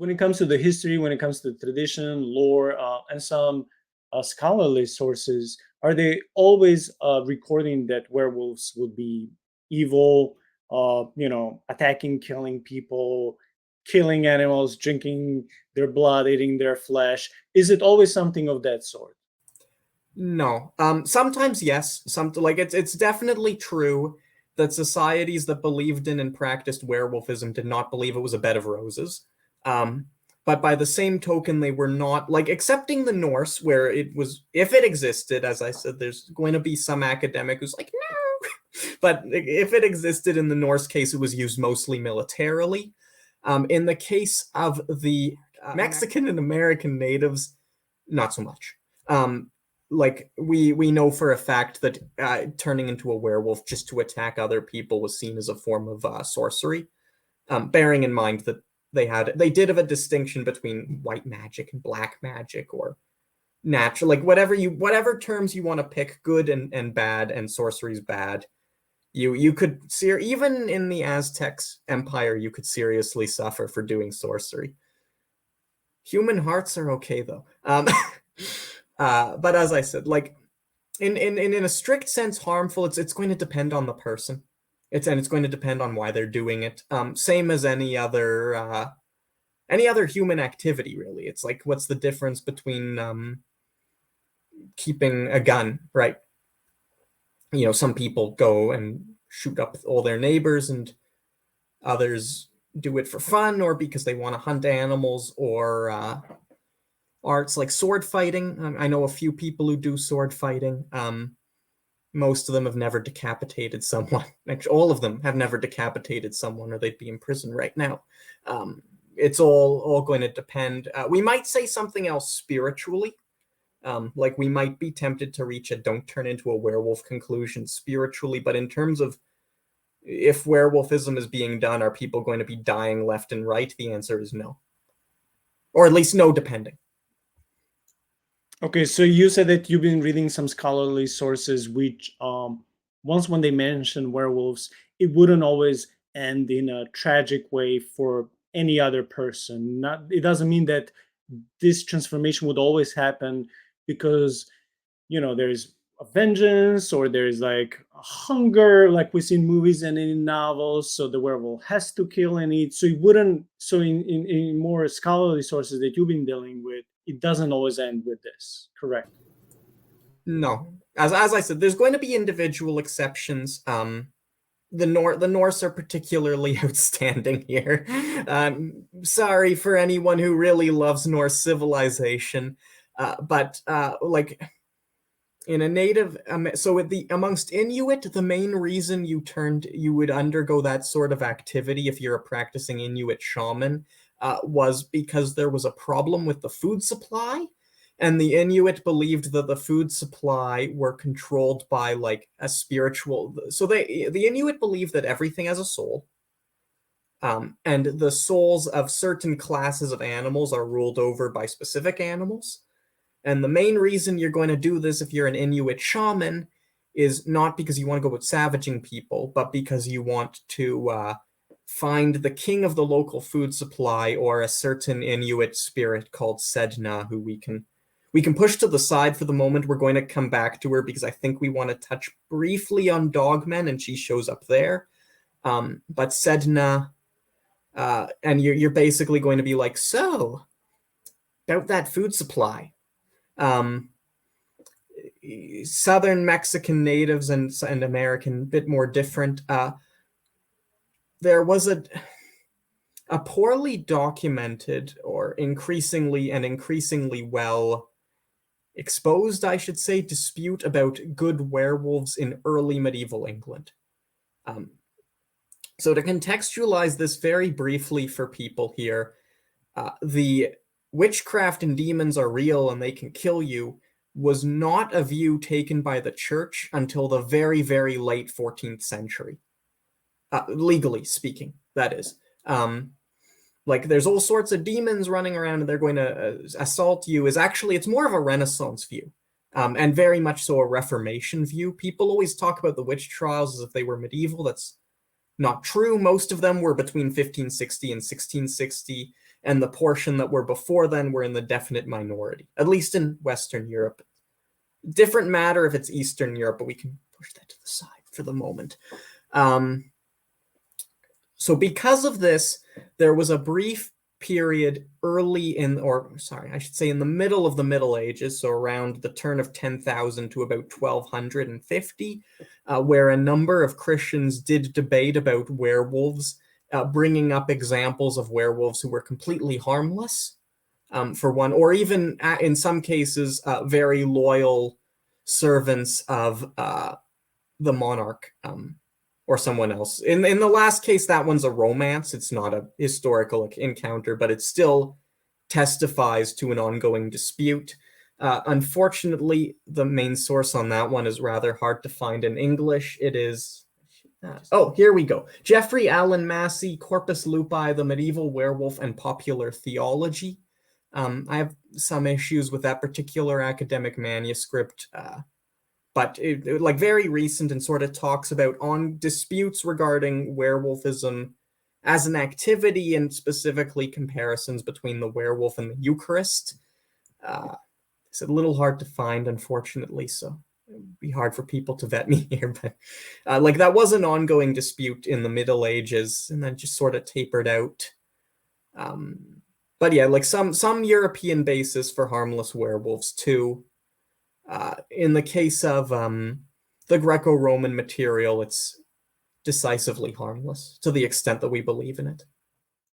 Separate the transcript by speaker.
Speaker 1: when it comes to the history, when it comes to tradition, lore, and some scholarly sources, are they always recording that werewolves would be evil, attacking, killing people, killing animals, drinking their blood, eating their flesh? Is it always something of that sort?
Speaker 2: No. Sometimes yes. Like it's definitely true that societies that believed in and practiced werewolfism did not believe it was a bed of roses. Um, but by the same token, they were not like accepting the Norse, where it was, if it existed, as I said, there's going to be some academic who's like, no. But if it existed in the Norse case, it was used mostly militarily. In the case of the Mexican and American natives, not so much. Like we know for a fact that turning into a werewolf just to attack other people was seen as a form of sorcery, bearing in mind that they did have a distinction between white magic and black magic, or natural, like whatever terms you want to pick, good and bad, and sorcery's bad. You could see, even in the Aztecs empire, you could seriously suffer for doing sorcery. Human hearts are okay though. But as I said, like in a strict sense, harmful. It's going to depend on the person. It's going to depend on why they're doing it. Same as any other human activity, really. It's like, what's the difference between keeping a gun, right? Some people go and shoot up all their neighbors, and others do it for fun or because they want to hunt animals, or arts like sword fighting. I know a few people who do sword fighting. Most of them have never decapitated someone. Actually, all of them have never decapitated someone, or they'd be in prison right now. It's all going to depend. We might say something else spiritually. Like we might be tempted to reach a don't turn into a werewolf conclusion spiritually, but in terms of if werewolfism is being done, are people going to be dying left and right? The answer is no. Or at least no, depending.
Speaker 1: Okay, so you said that you've been reading some scholarly sources which once when they mention werewolves, it wouldn't always end in a tragic way for any other person. Not, it doesn't mean that this transformation would always happen because there's a vengeance, or there's like a hunger like we see in movies and in novels, so the werewolf has to kill and eat. So it wouldn't, so in more scholarly sources that you've been dealing with, it doesn't always end with this, correct?
Speaker 2: No. As I said, there's going to be individual exceptions. The Norse are particularly outstanding here. Sorry for anyone who really loves Norse civilization, but like in a native, so amongst Inuit, the main reason you would undergo that sort of activity if you're a practicing Inuit shaman was because there was a problem with the food supply. And the Inuit believed that the food supply were controlled by like a spiritual. So the Inuit believe that everything has a soul, and the souls of certain classes of animals are ruled over by specific animals. And the main reason you're going to do this if you're an Inuit shaman is not because you want to go out savaging people, but because you want to find the king of the local food supply, or a certain Inuit spirit called Sedna, who we can push to the side for the moment. We're going to come back to her because I think we want to touch briefly on Dogmen, and she shows up there. But Sedna, and you're basically going to be like, so, about that food supply. Southern Mexican natives and American, bit more different. There was a poorly documented, or increasingly well exposed, I should say, dispute about good werewolves in early medieval England. So to contextualize this very briefly for people here, the witchcraft and demons are real and they can kill you was not a view taken by the church until the very, very late 14th century. Legally speaking, that is. Like there's all sorts of demons running around and they're going to assault you. It's more of a Renaissance view, and very much so a Reformation view. People always talk about the witch trials as if they were medieval. That's not true. Most of them were between 1560 and 1660. and the portion that were before then were in the definite minority, at least in Western Europe. Different matter if it's Eastern Europe, but we can push that to the side for the moment. So because of this, there was a brief period early in, or sorry, I should say in the middle of the Middle Ages, so around the turn of 10,000 to about 1250, where a number of Christians did debate about werewolves, bringing up examples of werewolves who were completely harmless, for one, or even in some cases, very loyal servants of the monarch, or someone else. In the last case, that one's a romance. It's not a historical encounter, but it still testifies to an ongoing dispute. Unfortunately, the main source on that one is rather hard to find in English. It is oh, here we go. Geoffrey Allen Massey, Corpus Lupi, The Medieval Werewolf and Popular Theology. I have some issues with that particular academic manuscript, but like very recent, and sort of talks about on disputes regarding werewolfism as an activity, and specifically comparisons between the werewolf and the Eucharist. It's a little hard to find, unfortunately, so it would be hard for people to vet me here, but like that was an ongoing dispute in the Middle Ages, and then just sort of tapered out. But yeah, like some European basis for harmless werewolves too. In the case of the Greco-Roman material, it's decisively harmless to the extent that we believe in it.